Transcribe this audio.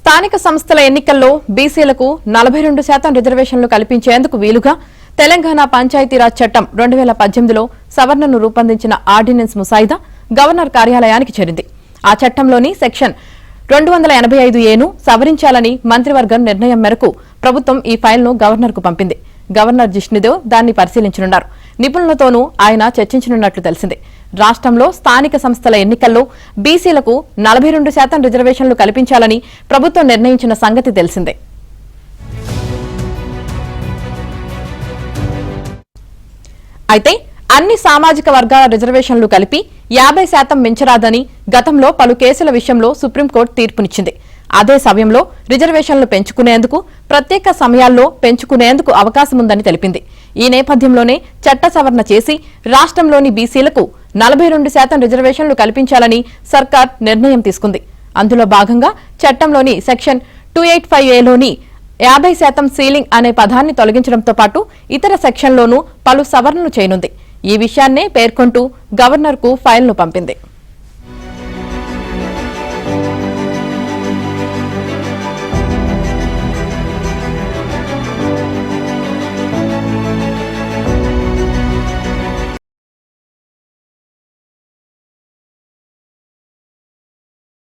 స్థానిక సంస్థల ఎన్నికల్లో బీసీలకు 42% రిజర్వేషన్లు కల్పించేందుకు వీలుగా తెలంగాణ పంచాయతీరాజ్ చట్టం 2018లో సవరణను రూపొందించిన ఆర్డినెన్స్ ముసాయిదా గవర్నర్ కార్యాలయానికి చేరింది. ఆ చట్టంలోని సెక్షన్ 285ఏను సవరించాలని మంత్రివర్గం నిర్ణయం మేరకు ప్రభుత్వం ఈ ఫైల్ను గవర్నర్కు పంపింది. గవర్నర్ జిష్ణుదేవ్ దాన్ని పరిశీలించనున్నారు. నిపుణులతోనూ ఆయన చర్చించనున్నట్లు తెలిసింది. రాష్ట్రంలో స్థానిక సంస్థల ఎన్నికల్లో బీసీలకు 42% రిజర్వేషన్లు కల్పించాలని ప్రభుత్వం నిర్ణయించిన సంగతి తెలిసిందే. అయితే అన్ని సామాజిక వర్గాల రిజర్వేషన్లు కలిపి 50% మించరాదని గతంలో పలు కేసుల విషయంలో సుప్రీంకోర్టు తీర్పునిచ్చింది. అదే సమయంలో రిజర్వేషన్లు పెంచుకునేందుకు ప్రత్యేక సమయాల్లో పెంచుకునేందుకు అవకాశముందని తెలిపింది. ఈ నేపథ్యంలోనే చట్ట సవరణ చేసి రాష్ట్రంలోని బీసీలకు 42% రిజర్వేషన్లు కల్పించాలని సర్కార్ నిర్ణయం తీసుకుంది. అందులో భాగంగా చట్టంలోని సెక్షన్ 285ఏలోని 50% సీలింగ్ అనే పదాన్ని తొలగించడంతో పాటు ఇతర సెక్షన్లోనూ పలు సవరణలు చేయనుంది. ఈ విషయాన్నే పేర్కొంటూ గవర్నర్కు ఫైల్ను పంపింది.